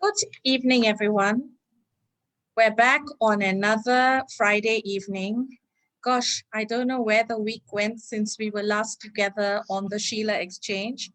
Good evening, everyone. We're back on another Friday evening. Gosh, I don't know where the week went since we were last together on the Sheila Exchange.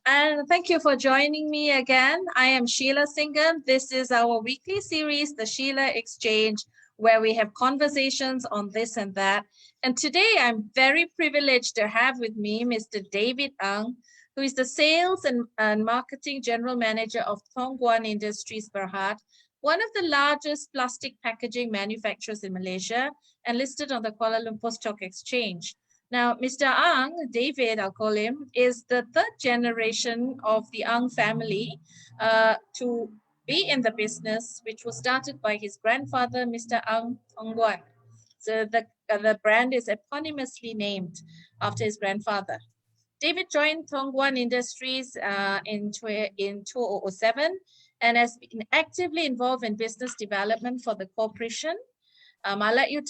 And thank you for joining me again. I am Sheila Singham. This is our weekly series, the Sheila Exchange, where we have conversations on this and that. And today I'm very privileged to have with me Mr. David Ang, who is the Sales and Marketing General Manager of Thong Guan Industries Berhad, one of the largest plastic packaging manufacturers in Malaysia and listed on the Kuala Lumpur Stock Exchange. Now, Mr. Ang, David, I'll call him, is the third generation of the Ang family to be in the business, which was started by his grandfather, Mr. Ang Thong Guan. So the brand is eponymously named after his grandfather. David joined Thong Guan Industries in 2007 and has been actively involved in business development for the corporation. I'll let him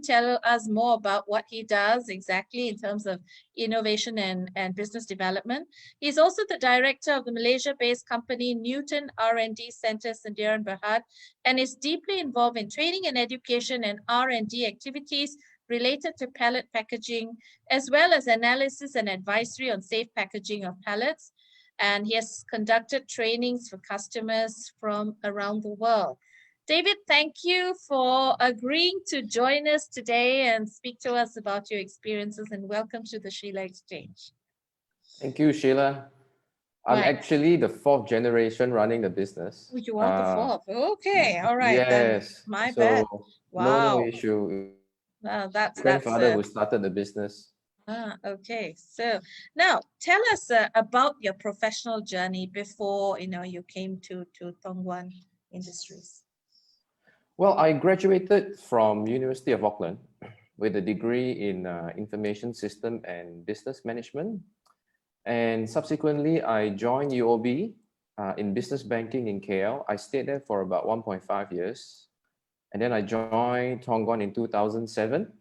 tell us more about what he does exactly in terms of innovation and business development. He's also the director of the Malaysia-based company Newton R&D Centre Sendirian Berhad and is deeply involved in training and education and R&D activities related to pallet packaging, as well as analysis and advisory on safe packaging of pallets. And he has conducted trainings for customers from around the world. David, thank you for agreeing to join us today and speak to us about your experiences, and welcome to the Sheila Exchange. Thank you, Sheila. I'm actually the fourth generation running the business. Oh, you are the fourth. Okay, all right. Yes. Then my bad. Wow. No issue. That's grandfather who started the business. Okay. So now tell us about your professional journey before you came to Thong Guan Industries. Well, I graduated from University of Auckland with a degree in Information System and Business Management. And subsequently, I joined UOB in business banking in KL. I stayed there for about 1.5 years. And then I joined Thong Guan in 2007.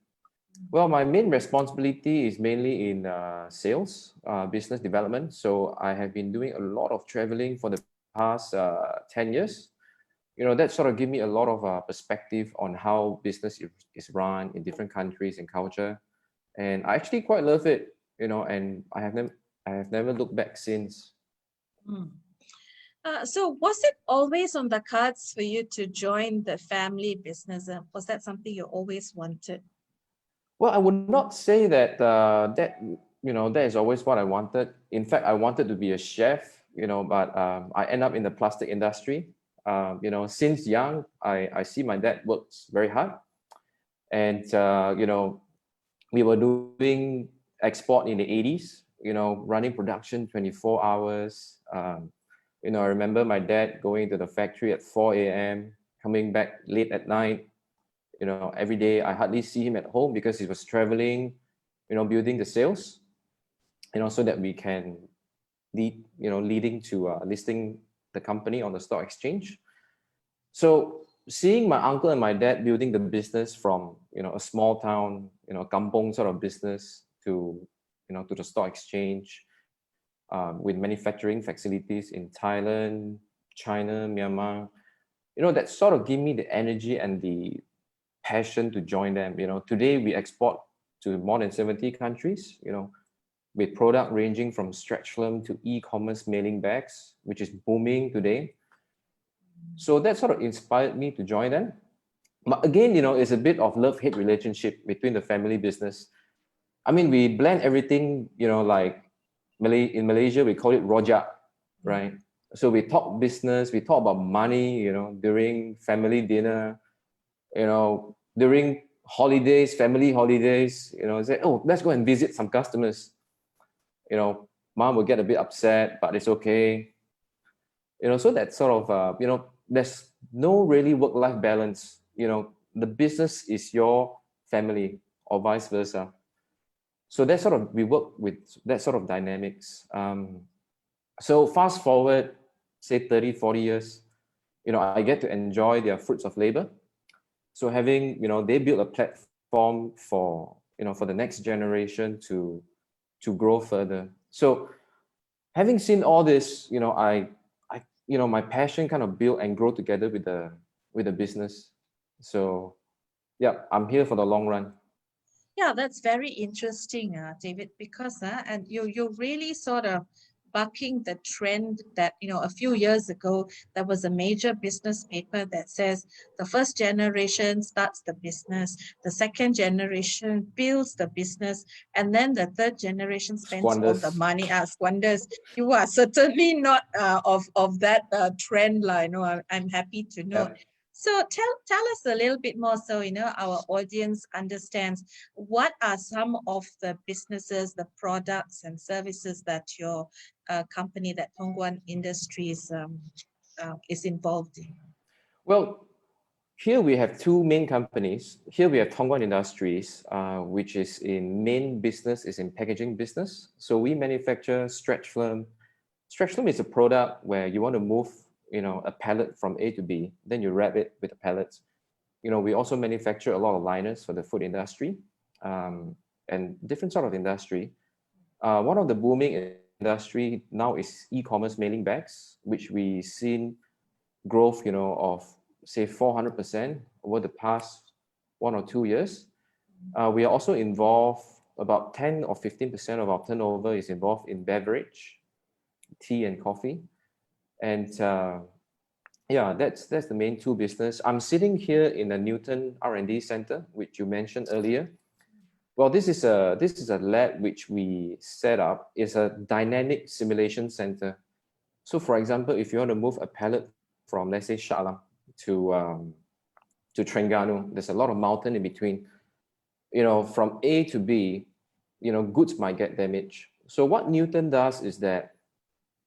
Well, my main responsibility is mainly in sales, business development. So I have been doing a lot of traveling for the past 10 years. That sort of gave me a lot of perspective on how business is run in different countries and culture. And I actually quite love it, and I have never looked back since. So was it always on the cards for you to join the family business? Was that something you always wanted? Well, I would not say that that is always what I wanted. In fact, I wanted to be a chef, but I end up in the plastic industry. Since young, I see my dad works very hard, and we were doing export in the 80s. Running production 24 hours. I remember my dad going to the factory at 4 a.m., coming back late at night. Every day I hardly see him at home because he was traveling, building the sales, so that we can leading to listing the company on the stock exchange. So seeing my uncle and my dad building the business from, a small town, kampong sort of business to the stock exchange, with manufacturing facilities in Thailand, China, Myanmar, that sort of gave me the energy and the passion to join them. Today we export to more than 70 countries, with product ranging from stretch film to e-commerce mailing bags, which is booming today. So that sort of inspired me to join them. But again, it's a bit of love-hate relationship between the family business. I mean, we blend everything, like in Malaysia, we call it rojak, right? So we talk business, we talk about money, during family dinner, during holidays, family holidays, say, oh, let's go and visit some customers. Mom will get a bit upset, but it's okay. So that sort of, there's no really work-life balance. The business is your family or vice versa. So that sort of, we work with that sort of dynamics. So fast forward, say 30, 40 years, I get to enjoy their fruits of labor. So having, they built a platform for, for the next generation to grow further. So having seen all this, I my passion kind of build and grow together with the business. So yeah, I'm here for the long run. Yeah, that's very interesting, David, because and you're really sort of bucking the trend that, a few years ago there was a major business paper that says the first generation starts the business, the second generation builds the business, and then the third generation spends all the Squanders. money, squanders. You are certainly not of that trend line. I'm happy to know. Yeah. So tell us a little bit more so our audience understands what are some of the businesses, the products and services that your company, that Guan Industries, is involved in? Well, here we have two main companies. Here we have Thong Industries, which is in main business, is in packaging business. So we manufacture stretch film. Stretch film is a product where you want to move, a pallet from A to B, then you wrap it with a pallet. We also manufacture a lot of liners for the food industry, and different sort of industry. One of the booming industry now is e-commerce mailing bags, which we seen growth, of say 400% over the past 1 or 2 years. We are also involved, about 10 or 15% of our turnover is involved in beverage, tea and coffee. And yeah, that's the main two business. I'm sitting here in the Newton R&D Center, which you mentioned earlier. Well, this is a lab which we set up. It's a dynamic simulation center. So for example, if you want to move a pallet from, let's say, Shah Alam to Terengganu, there's a lot of mountain in between. From A to B, goods might get damaged. So what Newton does is that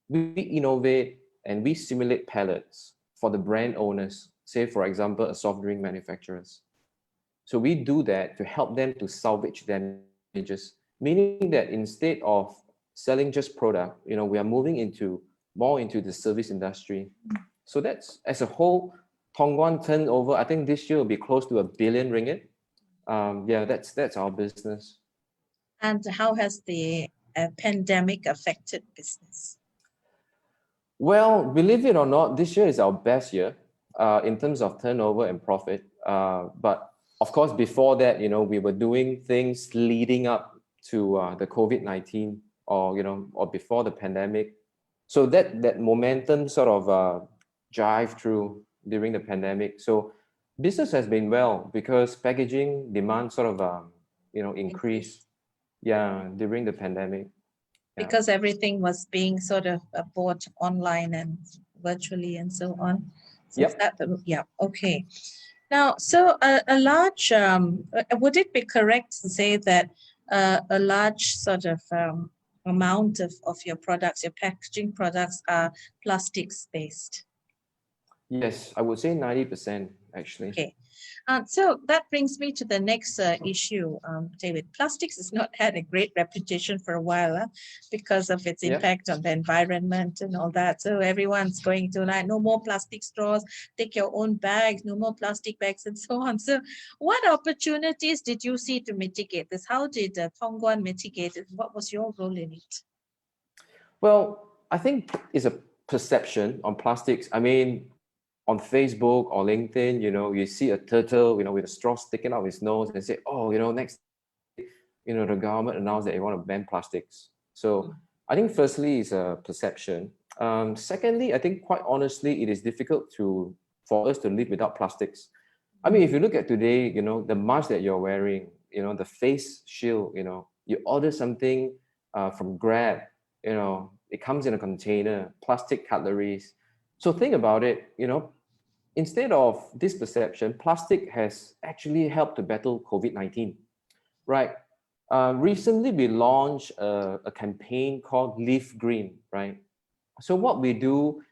we innovate and we simulate pallets for the brand owners, say for example, a soft drink manufacturers. So we do that to help them to salvage damages, meaning that instead of selling just product, we are moving more into the service industry. So that's, as a whole, Thong Guan turnover, I think this year will be close to R1 billion. Yeah, that's our business. And how has the pandemic affected business? Well, believe it or not, this year is our best year in terms of turnover and profit. But of course, before that, we were doing things leading up to the COVID-19 or before the pandemic. So that momentum sort of jive through during the pandemic. So business has been well because packaging demand sort of increased, yeah, during the pandemic. Yeah. Because everything was being sort of bought online and virtually and so on. So Yep. Yeah, okay. Now, so a large, would it be correct to say that a large sort of amount of your products, your packaging products, are plastics based? Yes, I would say 90% actually. Okay. So that brings me to the next issue, David. Plastics has not had a great reputation for a while because of its impact on the environment and all that. So everyone's going to like, no more plastic straws, take your own bags, no more plastic bags and so on. So what opportunities did you see to mitigate this? How did Thong Guan mitigate it? What was your role in it? Well, I think it's a perception on plastics. I mean, on Facebook or LinkedIn, you see a turtle, with a straw sticking out of his nose and say, oh, next, the government announced that they want to ban plastics. So I think firstly, it's a perception. Secondly, I think quite honestly, it is difficult for us to live without plastics. I mean, if you look at today, the mask that you're wearing, the face shield, you order something from Grab, it comes in a container, plastic cutleries. So think about it, instead of this perception, plastic has actually helped to battle COVID-19, right? Recently, we launched a campaign called Live Green, right? So what we do,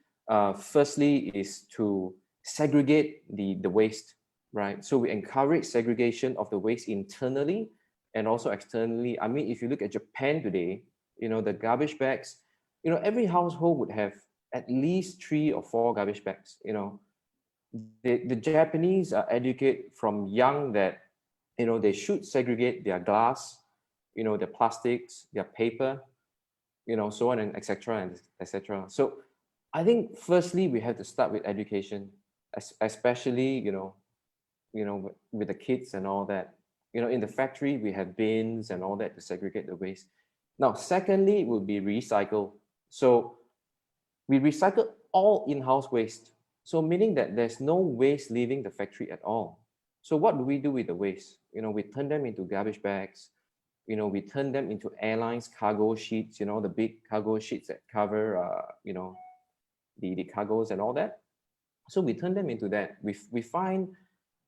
firstly, is to segregate the waste, right? So we encourage segregation of the waste internally and also externally. I mean, if you look at Japan today, the garbage bags, every household would have at least 3 or 4 garbage bags. The Japanese are educated from young that they should segregate their glass, their plastics, their paper, so on and etc. and etc. So I think firstly we have to start with education, especially with the kids and all that. In the factory we have bins and all that to segregate the waste. Now, secondly, it would be recycle. So we recycle all in-house waste. So meaning that there's no waste leaving the factory at all. So what do we do with the waste? We turn them into garbage bags. We turn them into airlines cargo sheets. The big cargo sheets that cover the cargoes and all that. So we turn them into that. We find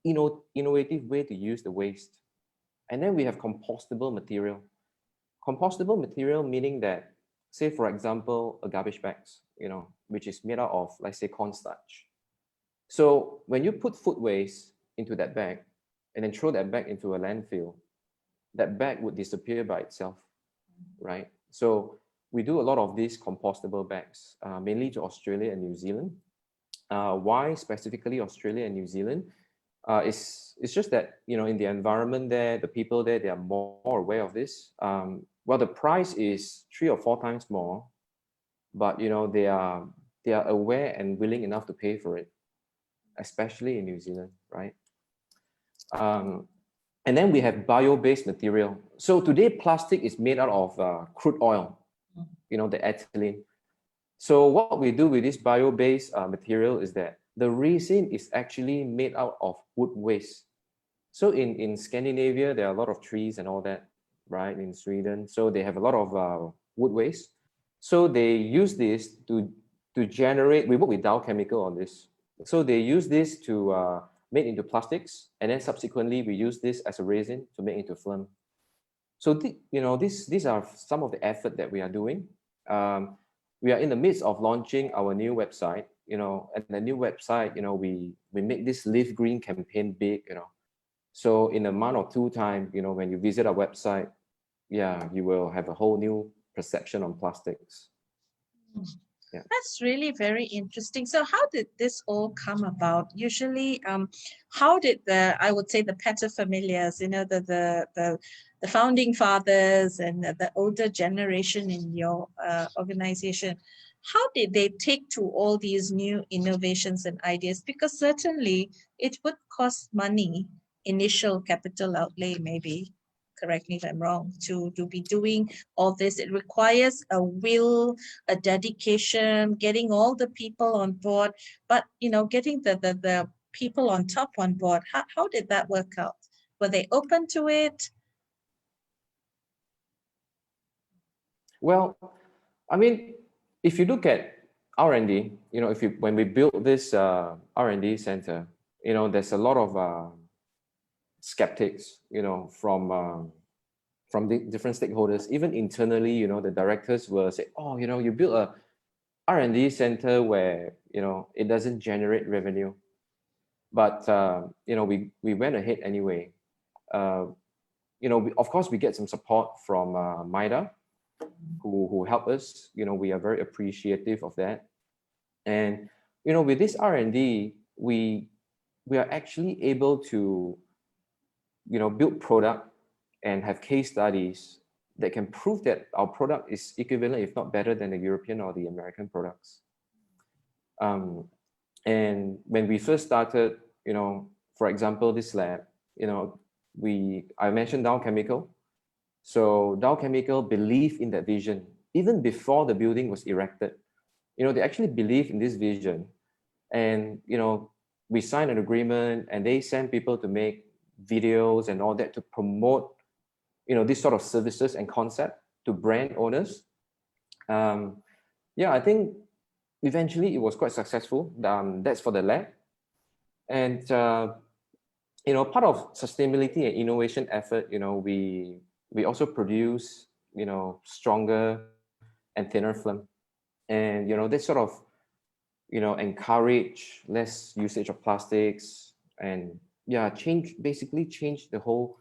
innovative way to use the waste. And then we have compostable material. Compostable material meaning that, say for example, a garbage bags, which is made out of, let's say, cornstarch. So when you put food waste into that bag and then throw that bag into a landfill, that bag would disappear by itself, right? So we do a lot of these compostable bags, mainly to Australia and New Zealand. Why specifically Australia and New Zealand? It's just that in the environment there, the people there, they are more aware of this. Well, the price is 3 or 4 times more, but they are aware and willing enough to pay for it, especially in New Zealand, right? And then we have bio-based material. So today, plastic is made out of crude oil, the ethylene. So what we do with this bio-based material is that the resin is actually made out of wood waste. So in Scandinavia, there are a lot of trees and all that, right? In Sweden, so they have a lot of wood waste. So they use this to generate. We work with Dow Chemical on this. So they use this to make into plastics, and then subsequently we use this as a resin to make into film. So these are some of the effort that we are doing. We are in the midst of launching our new website. And the new website, we make this Live Green campaign big. So in a month or 2 time, when you visit our website, you will have a whole new perception on plastics. Yeah. That's really very interesting. So how did this all come about? Usually, how did I would say the paterfamilias, the founding fathers and the older generation in your organization, how did they take to all these new innovations and ideas? Because certainly it would cost money, initial capital outlay maybe. Correct me if I'm wrong, to be doing all this. It requires a will, a dedication, getting all the people on board, but getting the people on top on board. How did that work out? Were they open to it? Well, I mean, if you look at R&D, when we built this R&D center, there's a lot of skeptics, from the different stakeholders. Even internally, the directors will say, oh, you built a R&D center where it doesn't generate revenue, but we went ahead anyway. Of course we get some support from MIDA, who help us. We are very appreciative of that. And with this R&D, we are actually able to build product and have case studies that can prove that our product is equivalent, if not better, than the European or the American products. And when we first started, for example, this lab, I mentioned Dow Chemical. So Dow Chemical believed in that vision even before the building was erected. They actually believe in this vision, and we signed an agreement, and they send people to make videos and all that to promote this sort of services and concept to brand owners. I think eventually it was quite successful. That's for the lab. And part of sustainability and innovation effort, we also produce stronger and thinner film, and they sort of encourage less usage of plastics, and basically change the whole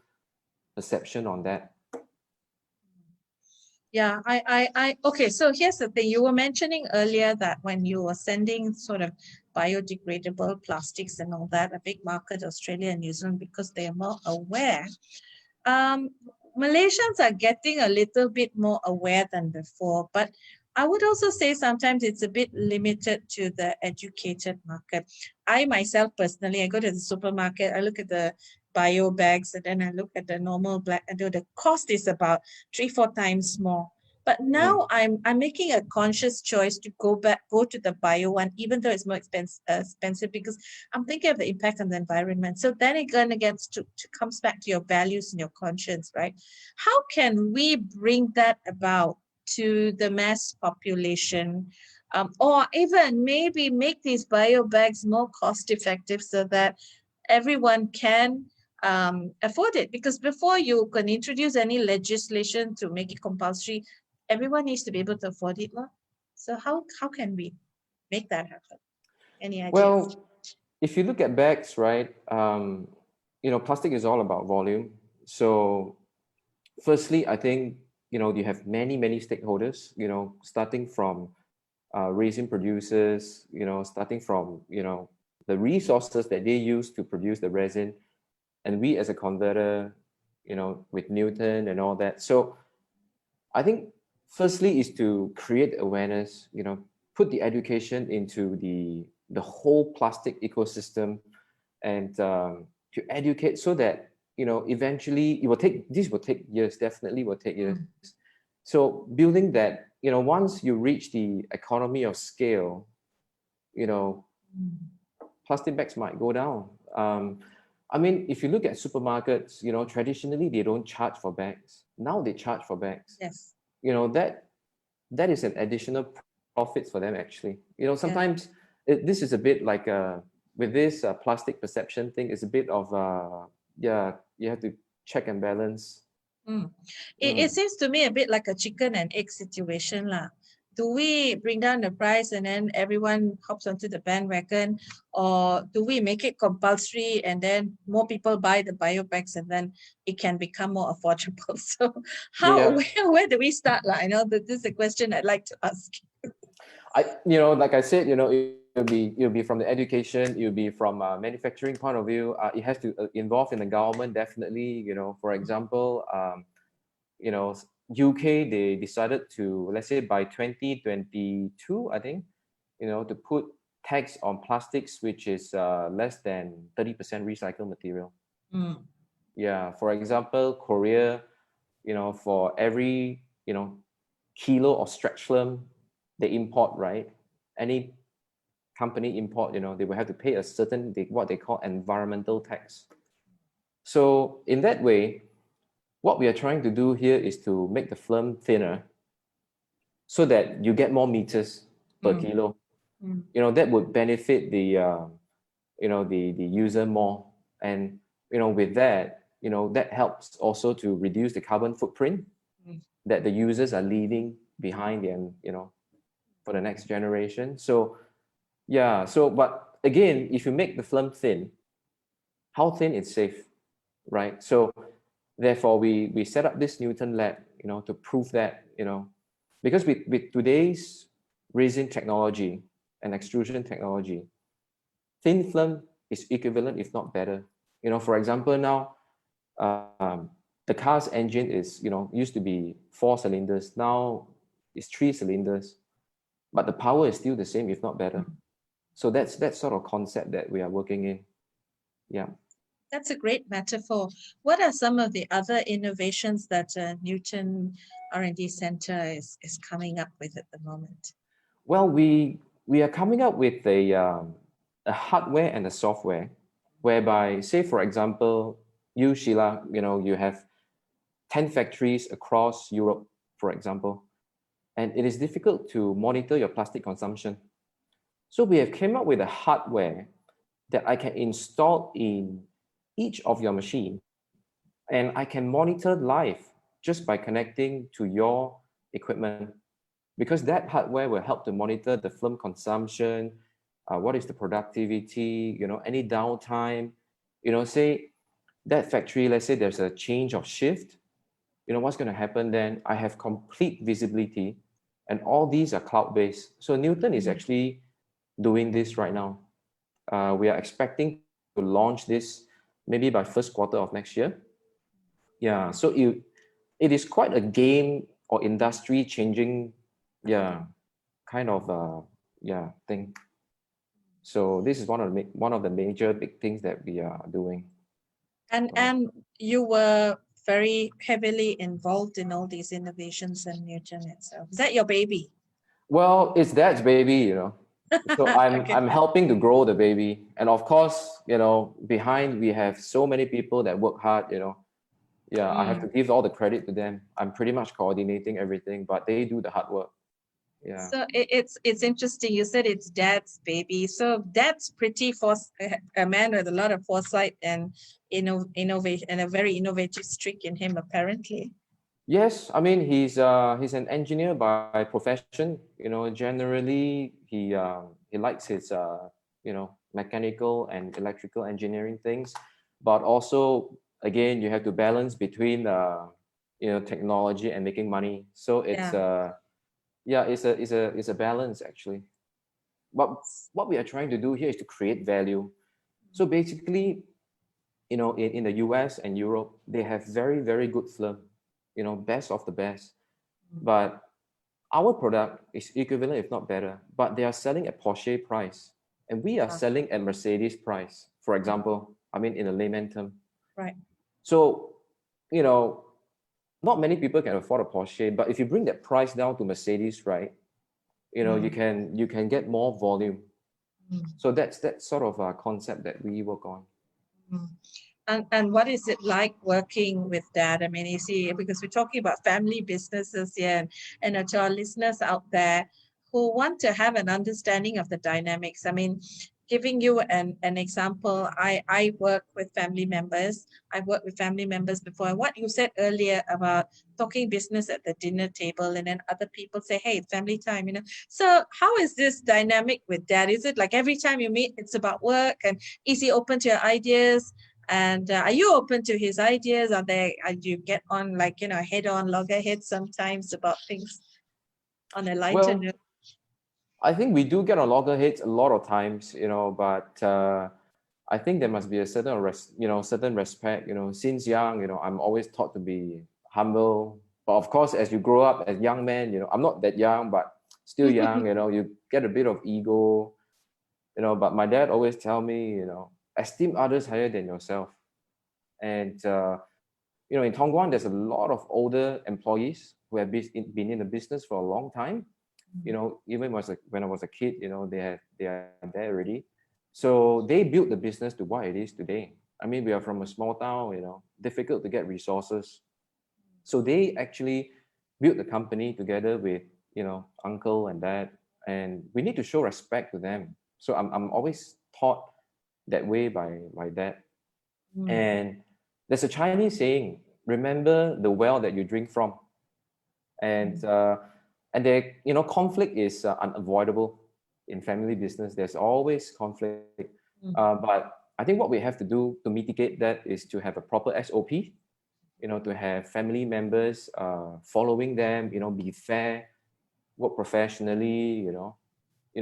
perception on that. Yeah, okay, so here's the thing. You were mentioning earlier that when you were sending sort of biodegradable plastics and all that, a big market, Australia and New Zealand, because they are more aware. Malaysians are getting a little bit more aware than before, but I would also say sometimes it's a bit limited to the educated market. I myself personally, I go to the supermarket, I look at the bio bags, and then I look at the normal black, and the cost is about 3-4 times more. But now I'm making a conscious choice to go to the bio one, even though it's more expensive, because I'm thinking of the impact on the environment. So then it kind of gets to comes back to your values and your conscience, right? How can we bring that about to the mass population, or even maybe make these bio bags more cost effective so that everyone can afford it? Because before you can introduce any legislation to make it compulsory, everyone needs to be able to afford it. So how can we make that happen? Any ideas? Well, if you look at bags, right, plastic is all about volume. So firstly, I think, you have many stakeholders, starting from resin producers, starting from, the resources that they use to produce the resin, and we as a converter, with Newton and all that. So I think firstly is to create awareness, put the education into the whole plastic ecosystem, and to educate so that, eventually this will take years, definitely will take years. So building that, once you reach the economy of scale, plastic bags might go down. I mean, if you look at supermarkets, traditionally they don't charge for bags. Now they charge for bags. Yes. That is an additional profit for them, actually. Sometimes this is a bit like with this plastic perception thing, it's a bit of you have to check and balance. It seems to me a bit like a chicken and egg situation lah. Do we bring down the price and then everyone hops onto the bandwagon, or do we make it compulsory and then more people buy the bio bags and then it can become more affordable? So where do we start lah? I know that this is a question I'd like to ask. Like I said, it'll be from the education, it'll be from a manufacturing point of view. It has to involve in the government, definitely. For example, UK, they decided to, let's say by 2022, I think, to put tax on plastics, which is less than 30% recycled material. Yeah, for example, Korea, for every, kilo of stretch film they import, right? Any company import, they will have to pay a certain, what they call environmental tax. So in that way, what we are trying to do here is to make the film thinner so that you get more meters per kilo. That would benefit the the user more. And with that, that helps also to reduce the carbon footprint that the users are leaving behind and for the next generation. So but again, if you make the film thin, how thin is safe, right? So therefore we set up this Newton lab, to prove that, because with today's resin technology and extrusion technology, thin film is equivalent, if not better. For example, now the car's engine is, used to be 4 cylinders, now it's 3 cylinders, but the power is still the same, if not better. So that's that sort of concept that we are working in. Yeah. That's a great metaphor. What are some of the other innovations that Newton R&D Center is coming up with at the moment? Well, we are coming up with a hardware and a software, whereby, say for example, you, Sheila, you have 10 factories across Europe, for example, and it is difficult to monitor your plastic consumption. So we have came up with a hardware that I can install in each of your machine, and I can monitor live just by connecting to your equipment, because that hardware will help to monitor the film consumption, what is the productivity, any downtime, say that factory, let's say there's a change of shift, what's going to happen then? I have complete visibility, and all these are cloud-based. So Newton is actually doing this right now. We are expecting to launch this maybe by first quarter of next year. Yeah, so it is quite a game or industry changing yeah, kind of yeah thing. So this is one of the major big things that we are doing, right? And you were very heavily involved in all these innovations and Newton itself. Is that your baby? Well, it's dad's baby, you know. So Okay. I'm helping to grow the baby, and of course, you know, behind we have so many people that work hard, you know. Yeah, I have to Mm. give all the credit to them. I'm pretty much coordinating everything, but they do the hard work. Yeah. So it's interesting. You said it's dad's baby. So dad's pretty a man with a lot of foresight and innovation and a very innovative streak in him, apparently. Yes, I mean he's an engineer by profession. You know, generally he likes his you know mechanical and electrical engineering things, but also again you have to balance between you know technology and making money. So it's Yeah. yeah it's a balance actually. But what we are trying to do here is to create value. So basically, you know, in the US and Europe, they have very good film, you know, best of the best. But our product is equivalent, if not better, but they are selling at Porsche price. And we are Ah, selling at Mercedes price, for example. I mean, in a layman term. right. So, you know, not many people can afford a Porsche, but if you bring that price down to Mercedes, right, you know, Mm, you can get more volume. mm, So that's sort of a concept that we work on. mm. And what is it like working with dad? I mean, you see, because we're talking about family businesses here, and to our listeners out there who want to have an understanding of the dynamics. I mean, giving you an example, I work with family members. I've worked with family members before. And what you said earlier about talking business at the dinner table, and then other people say, hey, it's family time, you know. So how is this dynamic with dad? Is it like every time you meet, it's about work? And is he open to your ideas? And are you open to his ideas? Do you get on like, head on loggerheads sometimes about things on a lighter Well, note? I think we do get on loggerheads a lot of times, you know, but I think there must be a certain, you know, certain respect, you know, since young, you know, I'm always taught to be humble. But of course, as you grow up as young man, you know, I'm not that young, but still young, you know, you get a bit of ego, you know, but my dad always tell me, you know, esteem others higher than yourself. And, you know, in Guan, there's a lot of older employees who have been in the business for a long time. You know, even when I was a kid, you know, they are there already. So they built the business to what it is today. I mean, we are from a small town, you know, difficult to get resources. So they actually built the company together with, you know, uncle and dad, and we need to show respect to them. So I'm always taught that way by my dad. Mm, And there's a Chinese saying, remember the well that you drink from. And mm, and there, you know, conflict is unavoidable in family business. There's always conflict. mm. But I think what we have to do to mitigate that is to have a proper SOP, you know, to have family members following them, you know, be fair, work professionally, you know,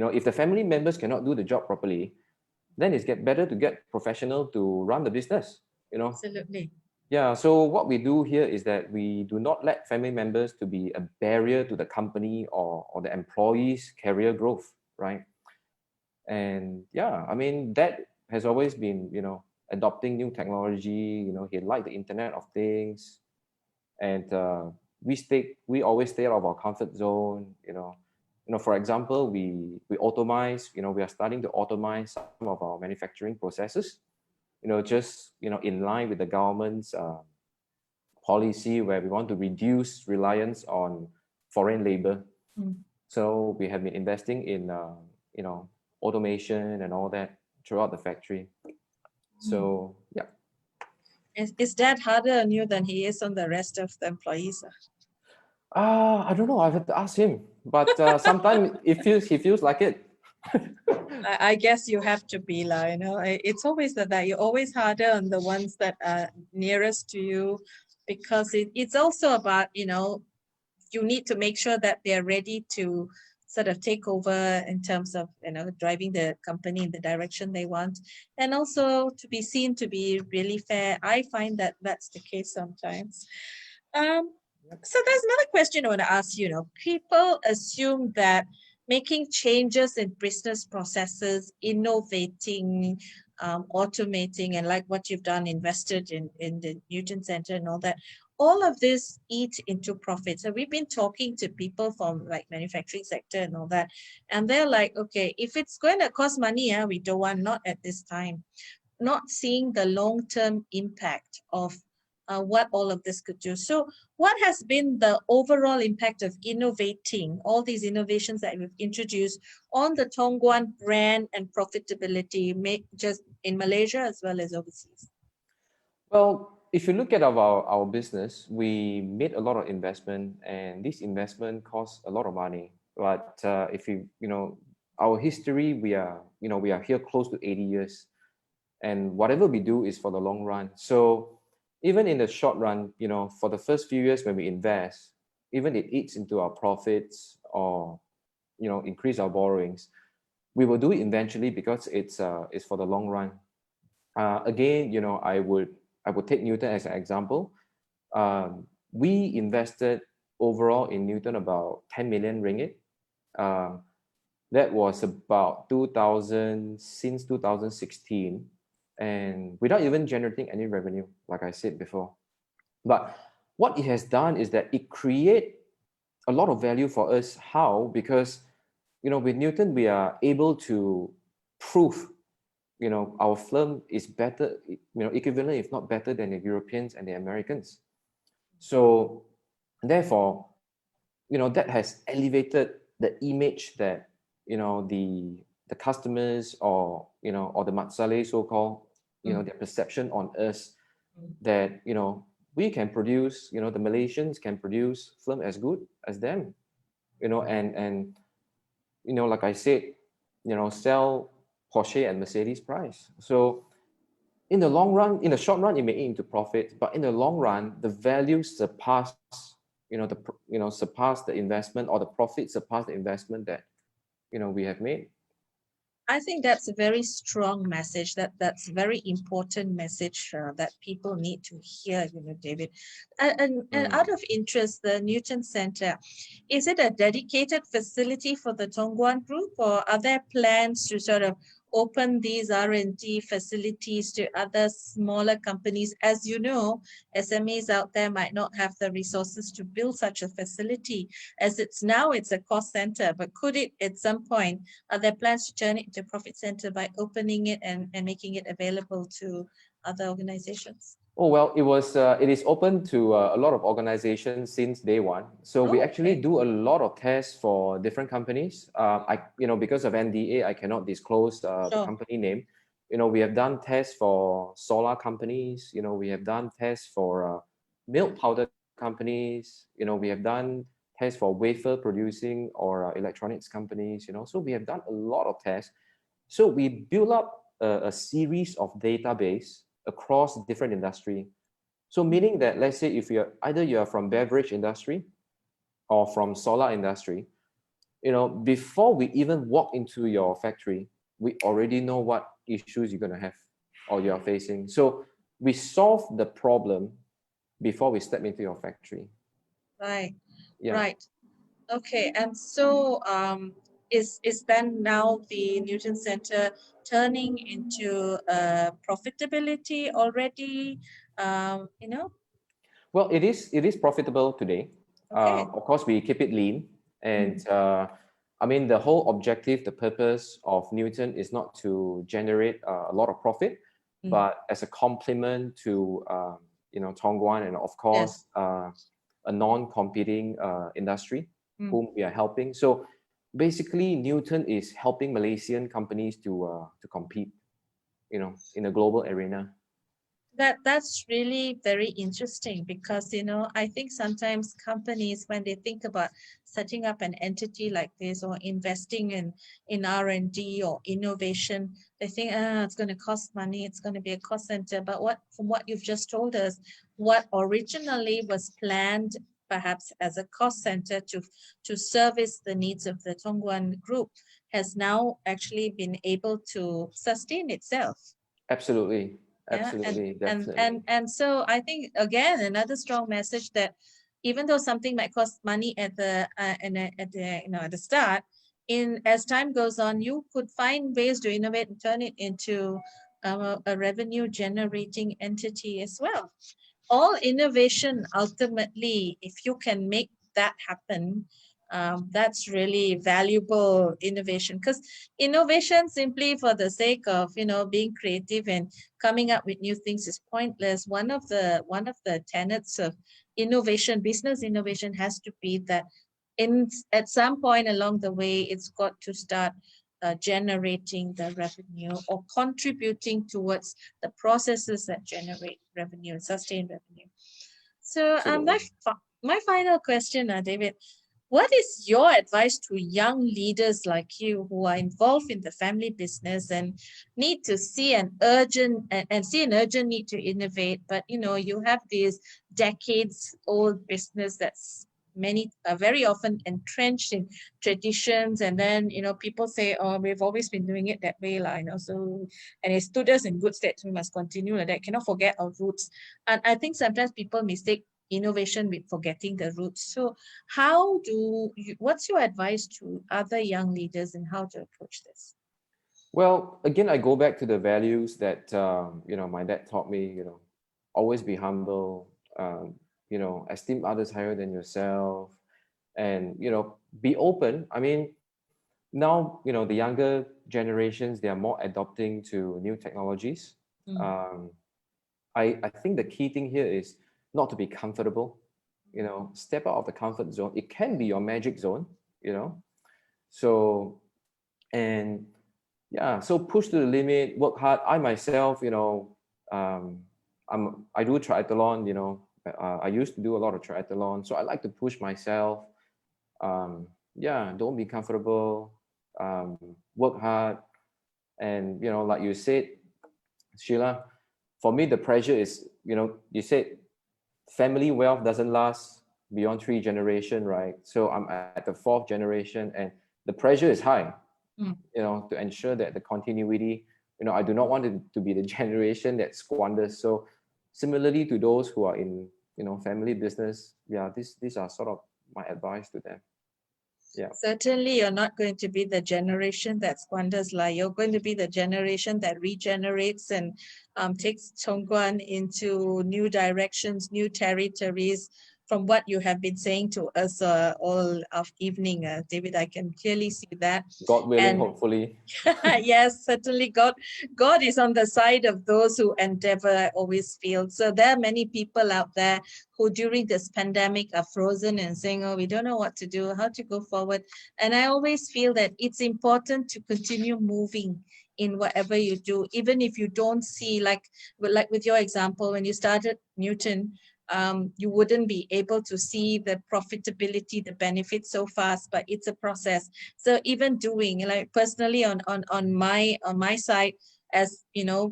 if the family members cannot do the job properly, then it's get better to get professional to run the business, you know. Absolutely. Yeah, so what we do here is that we do not let family members to be a barrier to the company or the employees' career growth, right? And yeah, I mean, that has always been, you know, adopting new technology, you know, he liked the Internet of Things. And we always stay out of our comfort zone, you know. You know, for example, we automize, you know, we are starting to automize some of our manufacturing processes, you know, just, you know, in line with the government's policy where we want to reduce reliance on foreign labor. Mm. So we have been investing in, you know, automation and all that throughout the factory. Mm. So yeah, Is that harder on you than he is on the rest of the employees? I don't know. I have to ask him, but sometimes he feels like it. I guess you have to be like, it's always that you're always harder on the ones that are nearest to you, because it's also about, you need to make sure that they're ready to sort of take over in terms of, driving the company in the direction they want. And also to be seen to be really fair. I find that that's the case sometimes. Um, So there's another question I want to ask you. People assume that making changes in business processes, innovating, automating, and like what you've done, invested in the Newton Center and all that, all of this eat into profit. So we've been talking to people from like manufacturing sector and all that, and they're like, okay, if it's going to cost money, we don't want, not at this time, not seeing the long-term impact of what all of this could do. So what has been the overall impact of innovating, all these innovations that we've introduced on the Thong Guan brand and profitability, just in Malaysia as well as overseas? Well, if you look at our business, we made a lot of investment, and this investment costs a lot of money. But if our history, we are here close to 80 years, and whatever we do is for the long run. So even in the short run, for the first few years when we invest, even it eats into our profits or increase our borrowings, we will do it eventually because it's for the long run. Again, I would take Newton as an example. We invested overall in Newton about 10 million ringgit. That was about 2000 since 2016, and without even generating any revenue, like I said before. But what it has done is that it create a lot of value for us. How? Because with Newton we are able to prove our film is better, equivalent if not better than the Europeans and the Americans. So therefore, that has elevated the image that the customers or the matsale so-called, their perception on us, that we can produce, the Malaysians can produce film as good as them, and like I said, sell Porsche and Mercedes price. So in the long run, in the short run, it may eat into profit, but in the long run, the value surpass, surpass the investment, or the profit surpass the investment that we have made. I think that's a very strong message. That's a very important message that people need to hear, David. And out of interest, the Newton Center, is it a dedicated facility for the Thong Guan Group, or are there plans to sort of open these R&D facilities to other smaller companies? As you know, SMEs out there might not have the resources to build such a facility. As it's now, it's a cost center, but could it at some point, are there plans to turn it into a profit center by opening it and making it available to other organizations? Oh, well, it is open to a lot of organizations since day one. So we actually do a lot of tests for different companies. Because of NDA, I cannot disclose the company name. We have done tests for solar companies. We have done tests for milk powder companies. We have done tests for wafer producing or electronics companies. So we have done a lot of tests. So we build up a series of database across different industry. So meaning that, let's say if you're from beverage industry or from solar industry, before we even walk into your factory, we already know what issues you're going to have or you're facing. So we solve the problem before we step into your factory. Right. Yeah. Right. Okay. And so is then now the Newton Center turning into profitability already? Well, it is profitable today. Okay. Of course, we keep it lean, and the whole objective, the purpose of Newton is not to generate a lot of profit, but as a complement to Thong Guan, and of course a non-competing industry whom we are helping. So basically, Newton is helping Malaysian companies to compete, in a global arena. That's really very interesting because, I think sometimes companies, when they think about setting up an entity like this or investing in R&D or innovation, they think, it's going to cost money, it's going to be a cost center. But from what you've just told us, what originally was planned perhaps as a cost center to service the needs of the Thong Guan Group has now actually been able to sustain itself. Absolutely. Absolutely, and so I think, again, another strong message that even though something might cost money at the at the start, as time goes on, you could find ways to innovate and turn it into a revenue generating entity as well. All innovation, ultimately, if you can make that happen, that's really valuable innovation, because innovation simply for the sake of being creative and coming up with new things is pointless. One of the tenets of innovation, business innovation, has to be that at some point along the way, it's got to start generating the revenue or contributing towards the processes that generate revenue and sustain revenue. So Absolutely. my final question, David, what is your advice to young leaders like you who are involved in the family business and need to see an urgent need to innovate, but you have this decades old business that's very often entrenched in traditions, and then people say, oh, we've always been doing it that way, so, and it stood us in good stead, so we must continue like that, cannot forget our roots. And I think sometimes people mistake innovation with forgetting the roots. So what's your advice to other young leaders and how to approach this? Well, again, I go back to the values that my dad taught me. Always be humble. Esteem others higher than yourself, and be open. I mean, now the younger generations, they are more adopting to new technologies. Um, I think the key thing here is not to be comfortable. Step out of the comfort zone. It can be your magic zone. So, and yeah, so push to the limit, work hard. I myself, I do triathlon. I used to do a lot of triathlon, so I like to push myself. Yeah, don't be comfortable. Work hard, and like you said, Sheila, for me the pressure is, you said family wealth doesn't last beyond 3 generations, right? So I'm at the 4th generation, and the pressure is high. To ensure that the continuity, I do not want it to be the generation that squanders. So similarly to those who are in, family business, yeah, these are sort of my advice to them. Yeah. Certainly, you're not going to be the generation that squanders. You're going to be the generation that regenerates and takes Thong Guan into new directions, new territories. From what you have been saying to us all of evening, David, I can clearly see that. God willing, hopefully. Yes, certainly God is on the side of those who endeavor, I always feel. So there are many people out there who during this pandemic are frozen and saying, oh, we don't know what to do, how to go forward. And I always feel that it's important to continue moving in whatever you do, even if you don't see, like with your example, when you started Newton, you wouldn't be able to see the profitability, the benefits so fast, but it's a process. So even doing, like personally on my side, as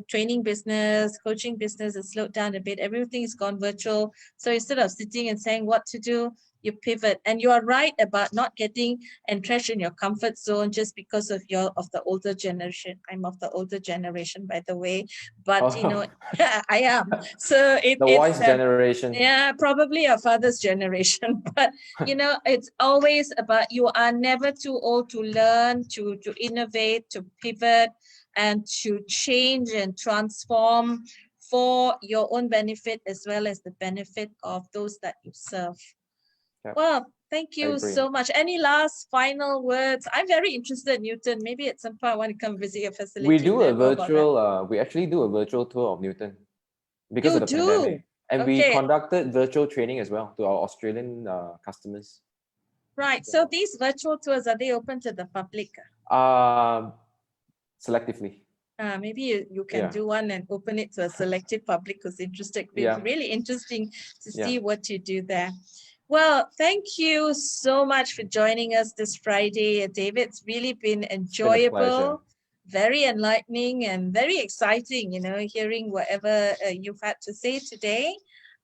training business, coaching business has slowed down a bit. Everything has gone virtual. So instead of sitting and saying what to do, you pivot. And you are right about not getting entrenched in your comfort zone just because of the older generation. I'm of the older generation, by the way, but I am. So the wise generation. yeah, probably our father's generation. But it's always about, you are never too old to learn, to innovate, to pivot, and to change and transform for your own benefit as well as the benefit of those that you serve. Yep. Well, thank you so much. Any last final words? I'm very interested, Newton. Maybe at some point I want to come visit your facility. We do a virtual, we actually do a virtual tour of Newton because of the pandemic. And we conducted virtual training as well to our Australian customers. Right. So these virtual tours, are they open to the public? Selectively. Maybe you can do one and open it to a selected public who's interested. It's really interesting to see what you do there. Well, thank you so much for joining us this Friday, David. It's really been enjoyable, very enlightening, and very exciting, hearing whatever you've had to say today.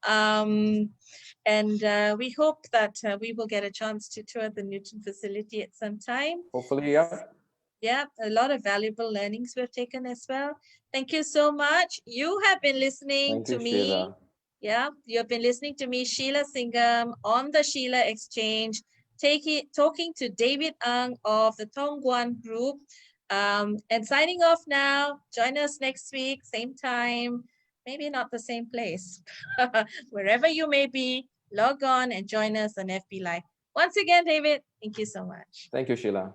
And we hope that we will get a chance to tour the Newton facility at some time. Hopefully, yeah. Yeah, a lot of valuable learnings we've taken as well. Thank you so much. You have been listening to me. Yeah, you have been listening to me, Sheila Singham, on the Sheila Exchange, talking to David Ang of the Thong Guan group. And signing off now. Join us next week, same time, maybe not the same place. Wherever you may be, log on and join us on FB Live. Once again, David, thank you so much. Thank you, Sheila.